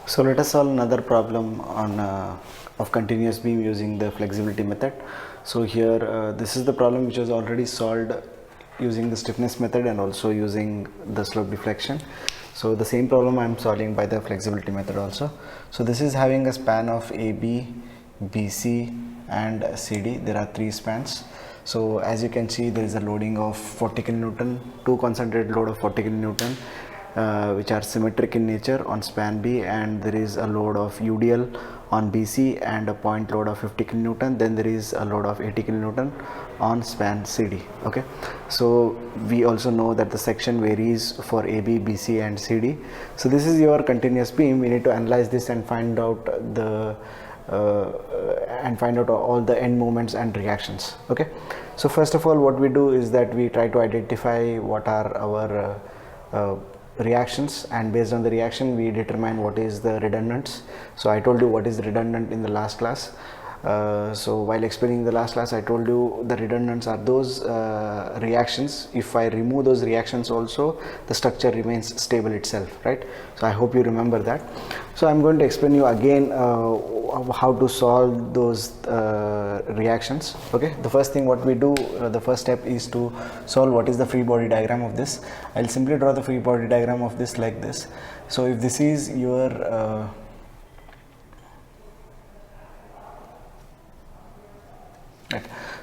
So let us solve another problem on of continuous beam using the flexibility method. So here this is the problem which was already solved using the stiffness method and also using the slope deflection. So the same problem I am solving by the flexibility method also. So this is having a span of AB, BC and CD. There are three spans. So as you can see, there is a loading of 40 kN, two concentrated load of 40 kN which are symmetric in nature on span B, and there is a load of UDL on BC and a point load of 50 kN. Then there is a load of 80 kN on span CD. Okay, so we also know that the section varies for AB, BC and CD. So this is your continuous beam. We need to analyze this and find out the all the end moments and reactions. Okay, so first of all, what we do is that we try to identify what are our reactions, and based on the reaction we determine what is the redundants. So I told you what is redundant in the last class. So while explaining the last class, I told you the redundants are those reactions. If I remove those reactions also, the structure remains stable itself, right? So I hope you remember that. So I'm going to explain you again how to solve those reactions. Okay, the first thing what we do, the first step is to solve what is the free body diagram of this. I'll simply draw the free body diagram of this like this. So if this is your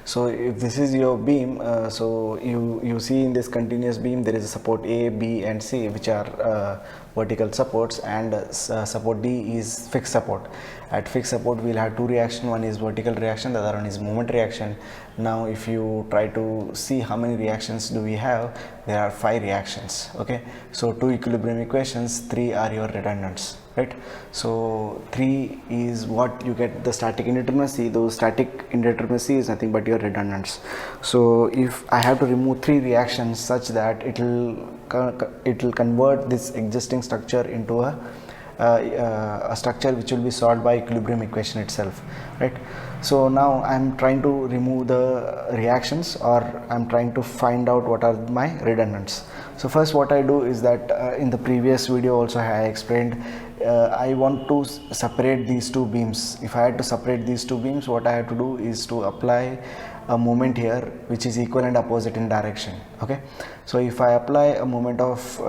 so if this is your beam, so you see in this continuous beam there is a support A, B and C which are vertical supports, and support D is fixed support. At fixed support we'll have two reaction, one is vertical reaction, the other one is moment reaction. Now if you try to see how many reactions do we have, there are 5 reactions. Okay, so 2 equilibrium equations, 3 are your redundants, right? So 3 is what you get the static indeterminacy. Those static indeterminacy is nothing but your redundants. So if I have to remove 3 reactions such that it will convert this existing structure into a structure which will be solved by equilibrium equation itself, right? So now I'm trying to remove the reactions, or I'm trying to find out what are my redundants. So first what I do is that in the previous video also I explained, I want to separate these two beams. If I had to separate these two beams, what I have to do is to apply a moment here which is equal and opposite in direction. Okay, so if I apply a moment of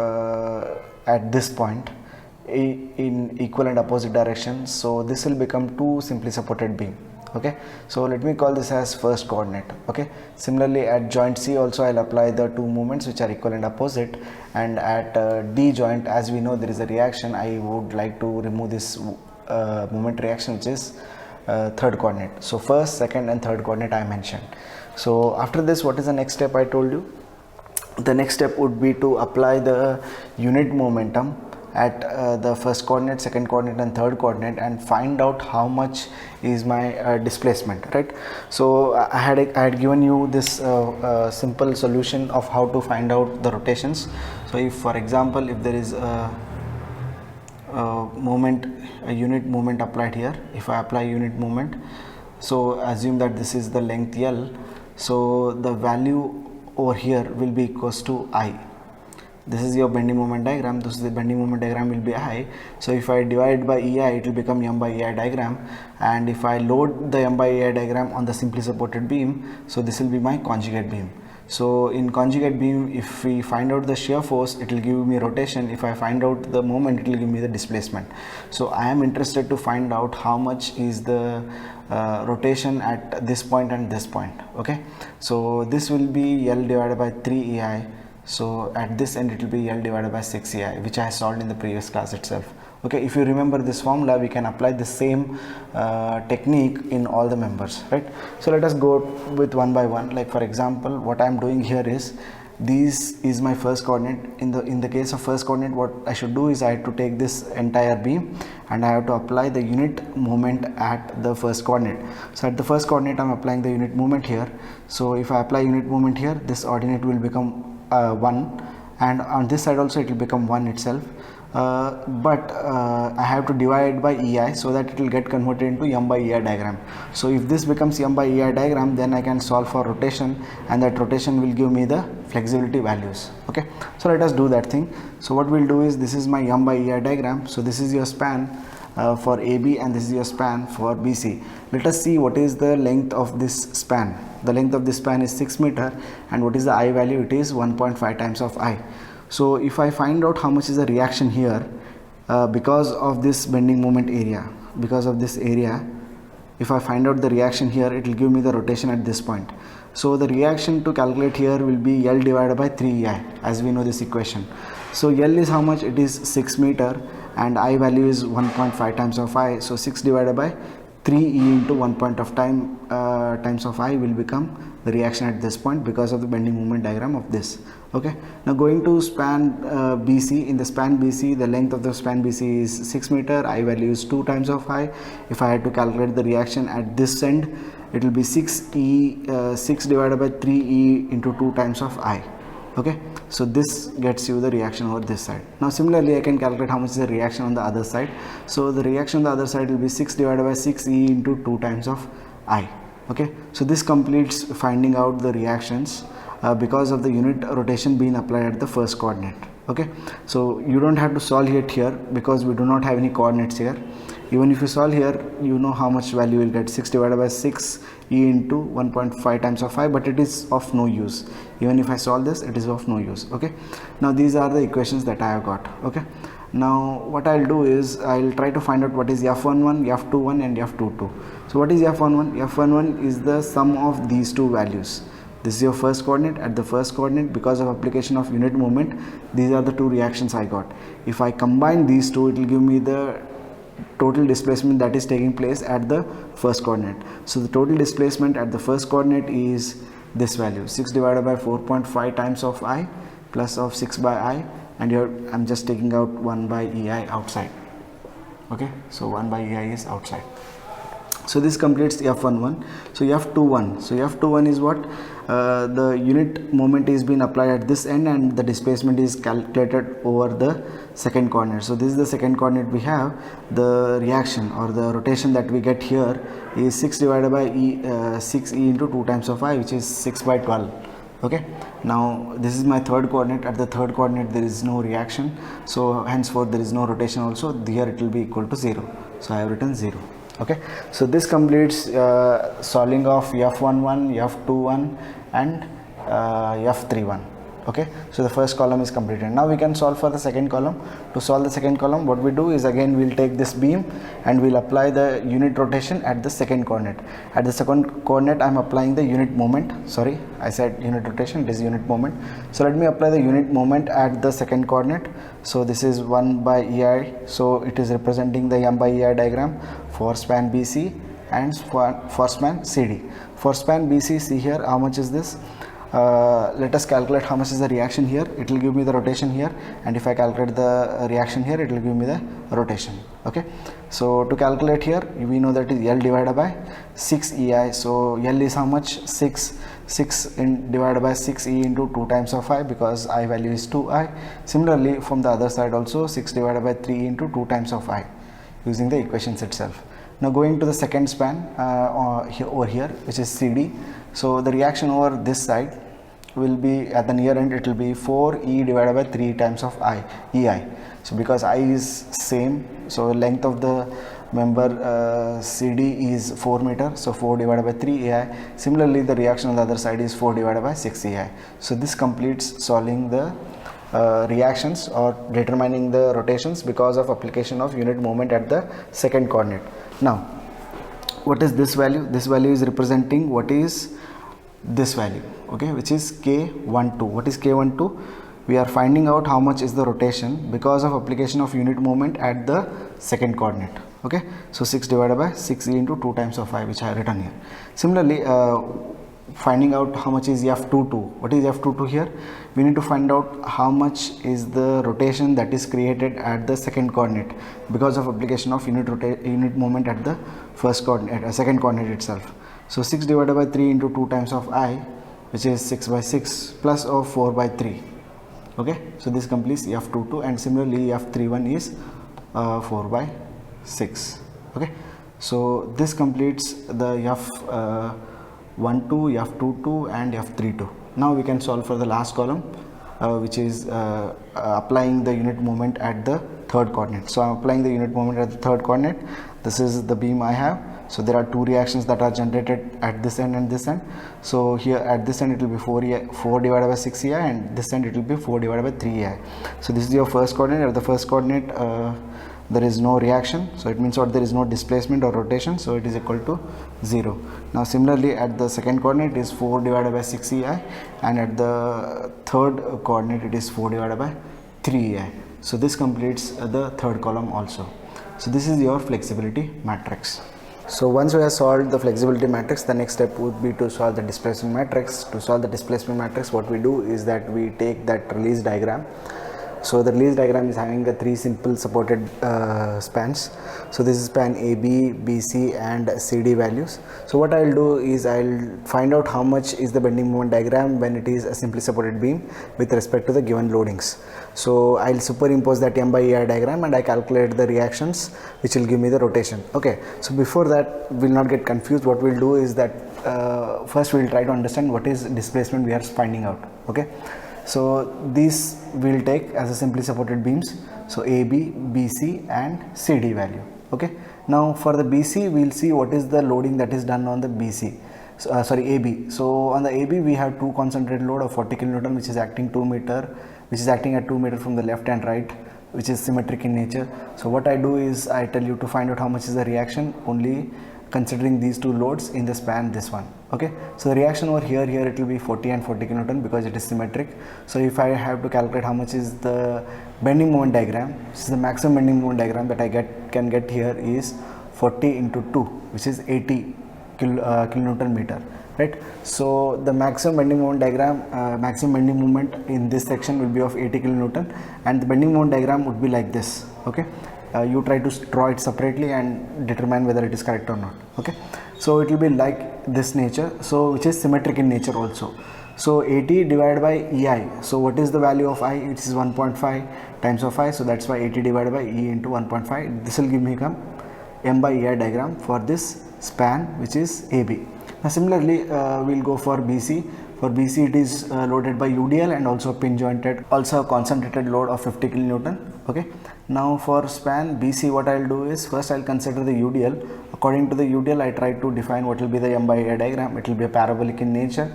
at this point in equal and opposite direction, so this will become two simply supported beam. Okay, so let me call this as first coordinate. Okay, similarly at joint C also I'll apply the two moments which are equal and opposite, and at D joint, as we know there is a reaction, I would like to remove this moment reaction which is third coordinate. So first, second and third coordinate I mentioned. So after this, what is the next step I told you? The next step would be to apply the unit momentum at the first coordinate, second coordinate and third coordinate, and find out how much is my displacement, right? So I had given you this simple solution of how to find out the rotations. So if for example if there is a unit moment applied here, if I apply unit moment, so assume that this is the length L, so the value over here will be equals to I. This is your bending moment diagram. This is the bending moment diagram will be I. So if I divide by EI, it will become M by EI diagram, and if I load the M by EI diagram on the simply supported beam, so this will be my conjugate beam. So in conjugate beam, if we find out the shear force, it will give me rotation. If I find out the moment, it will give me the displacement. So I am interested to find out how much is the rotation at this point and this point. Okay, so this will be L divided by 3 EI. So at this end it will be L divided by 6 EI, which I solved in the previous class itself. Okay, if you remember this formula, we can apply the same technique in all the members, right? So let us go with one by one. Like for example, what I am doing here is, this is my first coordinate. In the case of first coordinate, what I should do is I have to take this entire beam and I have to apply the unit moment at the first coordinate. So at the first coordinate I am applying the unit moment here. So if I apply unit moment here, this ordinate will become 1, and on this side also it will become 1 itself. but I have to divide by EI so that it will get converted into M by EI diagram. So if this becomes M by EI diagram, then I can solve for rotation, and that rotation will give me the flexibility values. Okay, so let us do that thing. So what we'll do is, this is my M by EI diagram. So this is your span for AB, and this is your span for BC. Let us see what is the length of this span. The length of this span is 6 meter, and what is the I value? It is 1.5 times of I. So if I find out how much is the reaction here because of this bending moment area, because of this area, if I find out the reaction here, it will give me the rotation at this point. So the reaction to calculate here will be L divided by 3EI, as we know this equation. So L is how much? It is 6 meter, and I value is 1.5 times of I. So 6 divided by 3E into 1 point of time times of I will become the reaction at this point because of the bending moment diagram of this. Okay, now going to span BC. In the span BC, the length of the span BC is 6 meter, I value is 2 times of I. If I had to calculate the reaction at this end, it will be 6 divided by 3E into 2 times of I. Okay, so this gets you the reaction over this side. Now similarly, I can calculate how much is the reaction on the other side. So the reaction on the other side will be 6 divided by 6E into 2 times of I. Okay, so this completes finding out the reactions because of the unit rotation being applied at the first coordinate. Okay, so you don't have to solve it here because we do not have any coordinates here. Even if you solve here, you know how much value you will get. 6 divided by 6 E into 1.5 times of I, but it is of no use. Even if I solve this, it is of no use. Okay, now these are the equations that I have got. Okay, now what I'll do is, I'll try to find out what is F11, F21 and F22. So what is F11? F11 is the sum of these two values. This is your first coordinate. At the first coordinate, because of application of unit moment, these are the two reactions I got. If I combine these two, it will give me the total displacement that is taking place at the first coordinate. So the total displacement at the first coordinate is this value, 6 divided by 4.5 times of I plus of 6 by I, and here I'm just taking out 1 by EI outside. Okay, so 1 by EI is outside. So this completes F11. So F21. So F21 is what? The unit moment is being applied at this end, and the displacement is calculated over the second coordinate. So this is the second coordinate we have. The reaction or the rotation that we get here is 6 divided by 6E into 2 times of I, which is 6 by 12. Okay, now this is my third coordinate. At the third coordinate there is no reaction, so henceforth there is no rotation also. Here it will be equal to 0. So I have written 0. Okay, so this completes solving of F11, F21 and F31. Okay, so the first column is completed. Now we can solve for the second column. To solve the second column, what we do is, again we'll take this beam and we'll apply the unit rotation at the second coordinate. At the second coordinate, I'm applying the unit moment. Sorry, I said unit rotation, this is unit moment. So let me apply the unit moment at the second coordinate. So this is 1 by EI, so it is representing the M by EI diagram for span BC and for span CD. For span BC, see here how much is this. Let us calculate how much is the reaction here. It will give me the rotation here, and if I calculate the reaction here, it will give me the rotation. Okay, so to calculate here, we know that is L divided by 6 EI. So L is how much? 6 divided by 6E into 2 times of I, because I value is 2I. Similarly, from the other side also, 6 divided by 3 into 2 times of I, using the equations itself. Now going to the second span over here, which is CD. So the reaction over this side will be, at the near end, it will be 4E divided by 3 times of EI. So because I is same, so length of the member CD is 4 meter, so 4 divided by 3 EI. Similarly, the reaction on the other side is 4 divided by 6 EI. So this completes solving the reactions or determining the rotations because of application of unit moment at the second coordinate. Now, what is this value? This value is representing what is this value, okay, which is K12. What is K12? We are finding out how much is the rotation because of application of unit moment at the second coordinate. Okay, so 6 divided by 6E into 2 times of I, which I have written here. Similarly, finding out how much is F22. What is F22 here? We need to find out how much is the rotation that is created at the second coordinate because of application of unit moment at the first coordinate, second coordinate itself. So 6 divided by 3 into 2 times of I, which is 6 by 6 plus of 4 by 3. Okay, so this completes F22, and similarly F31 is 4 by 6. Okay, so this completes the F12, F22 and F32. Now we can solve for the last column, which is applying the unit moment at the third coordinate. So I'm applying the unit moment at the third coordinate. This is the beam I have. So there are two reactions that are generated at this end and this end. So here at this end it will be 4 divided by 6 EI, and this end it will be 4 divided by 3 EI. So this is your first coordinate. At the first coordinate there is no reaction, so it means what, there is no displacement or rotation, so it is equal to 0. Now similarly at the second coordinate is 4 divided by 6 EI, and at the third coordinate it is 4 divided by 3 EI. So this completes the third column also. So this is your flexibility matrix. So once we have solved the flexibility matrix, the next step would be to solve the displacement matrix. To solve the displacement matrix, what we do is that we take that release diagram. So the release diagram is having the three simple supported spans. So this is span AB, BC and CD values. So what I will do is I will find out how much is the bending moment diagram when it is a simply supported beam with respect to the given loadings. So I will superimpose that M by EI diagram and I calculate the reactions which will give me the rotation. Okay, so before that, we will not get confused. What we will do is that first we will try to understand what is displacement we are finding out. Okay, so these we will take as a simply supported beams. So AB, BC and CD value. Okay, now for the BC we will see what is the loading that is done on the BC. AB. So on the AB we have two concentrated load of 40 kilonewton which is acting 2 meter, which is acting at 2 meter from the left and right, which is symmetric in nature. So what I do is I tell you to find out how much is the reaction only considering these two loads in the span this one. Okay, so the reaction over here it will be 40 and 40 kilonewton because it is symmetric. So if I have to calculate how much is the bending moment diagram, this is the maximum bending moment diagram that I can get here is 40 into 2, which is 80 kilonewton meter, right? So the maximum bending moment diagram, maximum bending moment in this section will be of 80 kilonewton, and the bending moment diagram would be like this. Okay, you try to draw it separately and determine whether it is correct or not. Okay, so it will be like this nature, so which is symmetric in nature also. So 80 divided by EI, so what is the value of I? It is 1.5 times of I, so that's why 80 divided by E into 1.5, this will give me come M by EI diagram for this span which is AB. Now similarly we'll go for BC. For BC it is loaded by UDL and also pin jointed, also a concentrated load of 50 kilonewton. Okay, now for span BC what I'll do is first I'll consider the UDL. According to the UDL I try to define what will be the M by EI diagram. It will be a parabolic in nature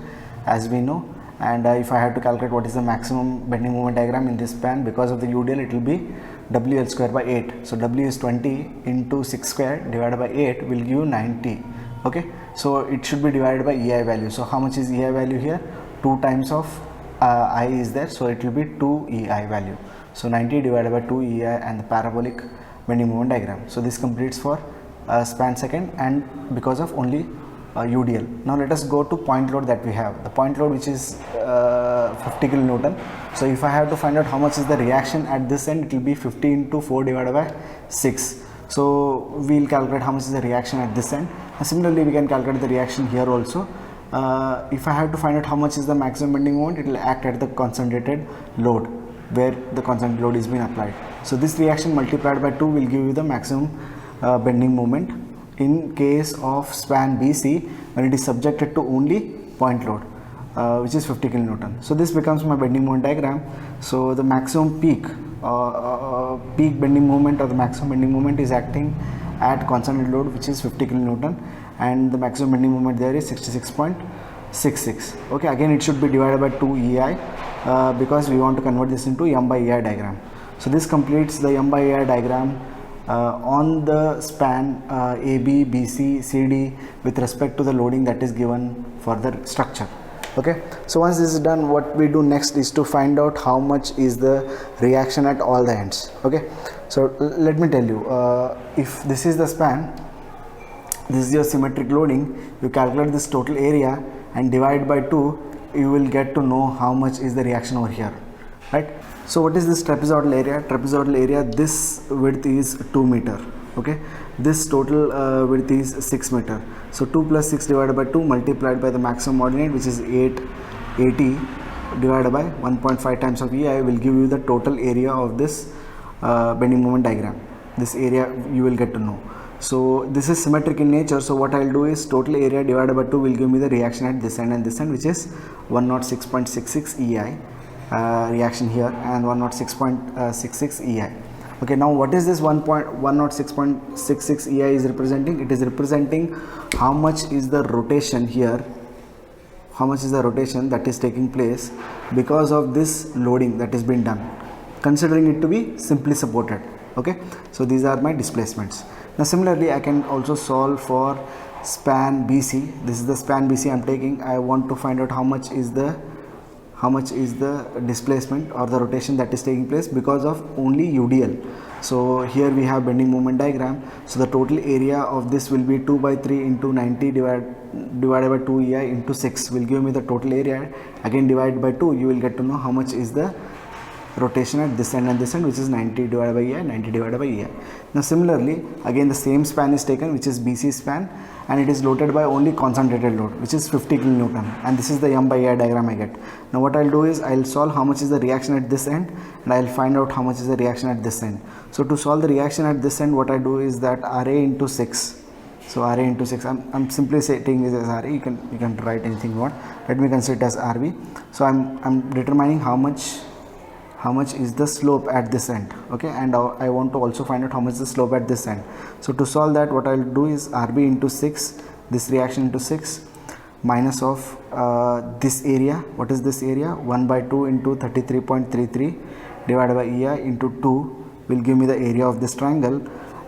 as we know, and if I have to calculate what is the maximum bending moment diagram in this span, because of the UDL it will be WL square by 8. So W is 20 into 6 square divided by 8 will give you 90. Okay, so it should be divided by EI value. So how much is EI value here? 2 times of I is there, so it will be 2 EI value. So 90 divided by 2 EI and the parabolic bending moment diagram. So this completes for span second, and because of only UDL. Now let us go to point load that we have. The point load which is 50 kilonewton. So if I have to find out how much is the reaction at this end, it will be 50 into 4 divided by 6. So we will calculate how much is the reaction at this end. And similarly we can calculate the reaction here also. If I have to find out how much is the maximum bending moment, it will act at the concentrated load where the concentrated load is being applied. So this reaction multiplied by 2 will give you the maximum bending moment in case of span BC when it is subjected to only point load, which is 50 kilonewton. So this becomes my bending moment diagram. So the maximum peak bending moment or the maximum bending moment is acting at concentrated load which is 50 kilonewton, and the maximum bending moment there is 66.66. Okay, again it should be divided by 2 EI because we want to convert this into M by EI diagram. So this completes the M by EI diagram on the span AB, BC, CD with respect to the loading that is given for the structure. Okay, so once this is done, what we do next is to find out how much is the reaction at all the ends. Okay, so let me tell you, if this is the span, this is your symmetric loading, you calculate this total area and divide by 2, you will get to know how much is the reaction over here, right? So what is this trapezoidal area? Trapezoidal area, this width is 2 meter. Okay, this total width is 6 meter. So 2 plus 6 divided by 2 multiplied by the maximum ordinate which is 880 divided by 1.5 times of EI will give you the total area of this bending moment diagram. This area you will get to know. So this is symmetric in nature, so what I will do is total area divided by 2 will give me the reaction at this end and this end, which is 106.66 EI reaction here and 106.66 EI. Okay, now what is this 106.66 EI is representing? It is representing how much is the rotation here, how much is the rotation that is taking place because of this loading that is being done, considering it to be simply supported. Okay, so these are my displacements. Now similarly I can also solve for span BC. This is the span BC I am taking. I want to find out how much is the displacement or the rotation that is taking place because of only UDL. So here we have bending moment diagram. So the total area of this will be 2 by 3 into 90 divided by 2 EI into 6 will give me the total area. Again divide by 2, you will get to know how much is the rotation at this end and this end, which is 90 divided by EI, 90 divided by EI. Now similarly again the same span is taken, which is BC span, and it is loaded by only concentrated load, which is 50 kilonewton, and this is the M by EI diagram I get. Now what I'll do is I'll solve how much is the reaction at this end and I'll find out how much is the reaction at this end. So to solve the reaction at this end, what I do is that RA into 6. So RA into 6, I'm simply taking this as RA. You can write anything you want. Let me consider it as RB. So I'm determining how much is the slope at this end. Okay, and I want to also find out how much is the slope at this end. So to solve that, what I'll do is RB into 6, this reaction into 6, minus of this area. What is this area? 1 by 2 into 33.33 divided by EI into 2 will give me the area of this triangle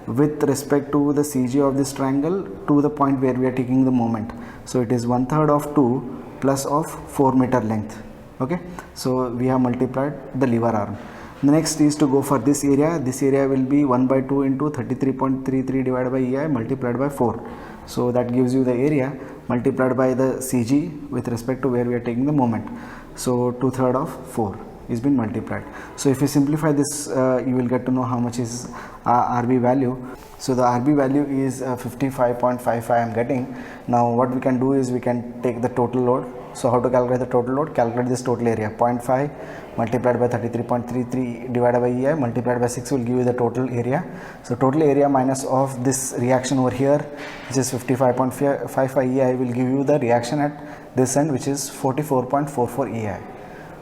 with respect to the CG of this triangle to the point where we are taking the moment. So it is 1/3 of 2 plus of 4 meter length. Okay, so we have multiplied the lever arm. The next is to go for this area. This area will be 1 by 2 into 33.33 divided by EI multiplied by 4. So that gives you the area multiplied by the CG with respect to where we are taking the moment. So 2/3 of 4 is been multiplied. So if you simplify this, you will get to know how much is RB value. So the RB value is 55.55 I am getting. Now what we can do is we can take the total load. So how to calculate the total load? Calculate this total area. 0.5 multiplied by 33.33 divided by EI multiplied by 6 will give you the total area. So total area minus of this reaction over here, which is 55.55 EI, will give you the reaction at this end, which is 44.44 EI.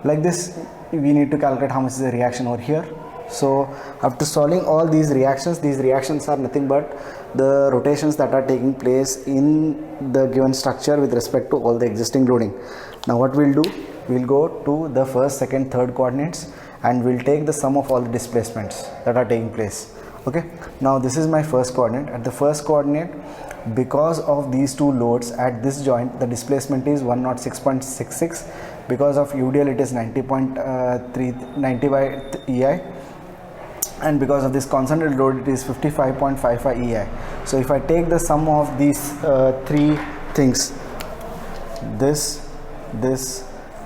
Like this, we need to calculate how much is the reaction over here. So after solving all these reactions are nothing but the rotations that are taking place in the given structure with respect to all the existing loading. Now what we'll do, we'll go to the first, second, third coordinates and we'll take the sum of all the displacements that are taking place. Okay, now this is my first coordinate. At the first coordinate, because of these two loads at this joint, the displacement is 106.66. because of UDL it is 90 by EI, and because of this concentrated load it is 55.55 EI. So if I take the sum of these three things, this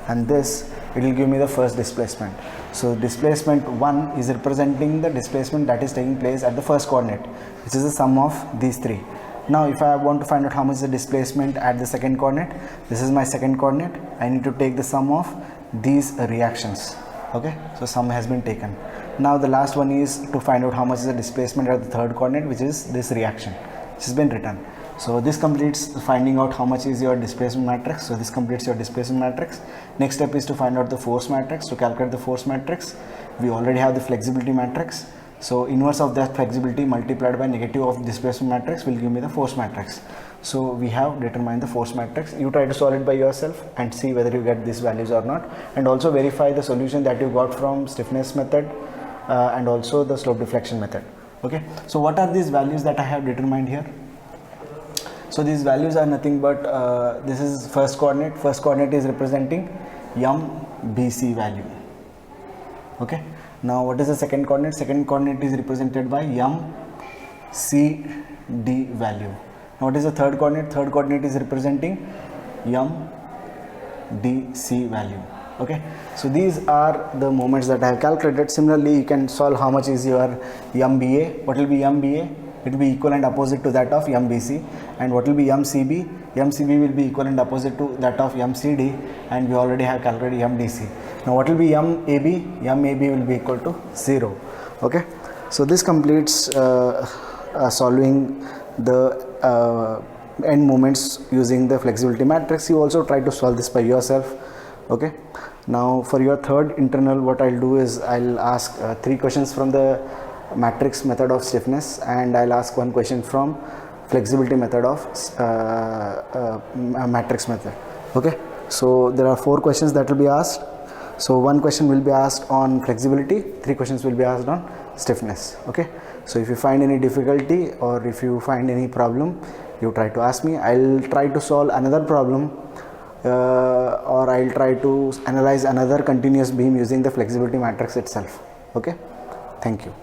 and this, it will give me the first displacement. So displacement 1 is representing the displacement that is taking place at the first coordinate, which is the sum of these three. Now if I want to find out how much is the displacement at the second coordinate, this is my second coordinate, I need to take the sum of these reactions. Okay, so sum has been taken. Now the last one is to find out how much is the displacement at the third coordinate, which is this reaction, which has been written. So this completes finding out how much is your displacement matrix. So this completes your displacement matrix. Next step is to find out the force matrix. To calculate the force matrix, we already have the flexibility matrix. So inverse of that flexibility multiplied by negative of displacement matrix will give me the force matrix. So we have determined the force matrix. You try to solve it by yourself and see whether you get these values or not, and also verify the solution that you got from stiffness method and also the slope deflection method. Okay, so what are these values that I have determined here? So these values are nothing but this is first coordinate. First coordinate is representing MBC value. Okay, now what is the second coordinate? Second coordinate is represented by MCD value. Now what is the third coordinate? Third coordinate is representing MDC value. Okay, so these are the moments that I have calculated. Similarly, you can solve how much is your MBA. What will be MBA? it will be equal and opposite to that of MBC. And what will be MCB? MCB will be equal and opposite to that of MCD, and we already have calculated MDC. Now what will be MAB? MAB will be equal to 0. Okay, so this completes solving the end moments using the flexibility matrix. You also try to solve this by yourself. Okay, now for your third internal, what I'll do is I'll ask 3 questions from the matrix method of stiffness, and I'll ask 1 question from flexibility method of matrix method. Okay, so there are 4 questions that will be asked. So 1 question will be asked on flexibility, 3 questions will be asked on stiffness. Okay, so if you find any difficulty or if you find any problem, you try to ask me. I'll try to solve another problem, or I'll try to analyze another continuous beam using the flexibility matrix itself. Okay, thank you.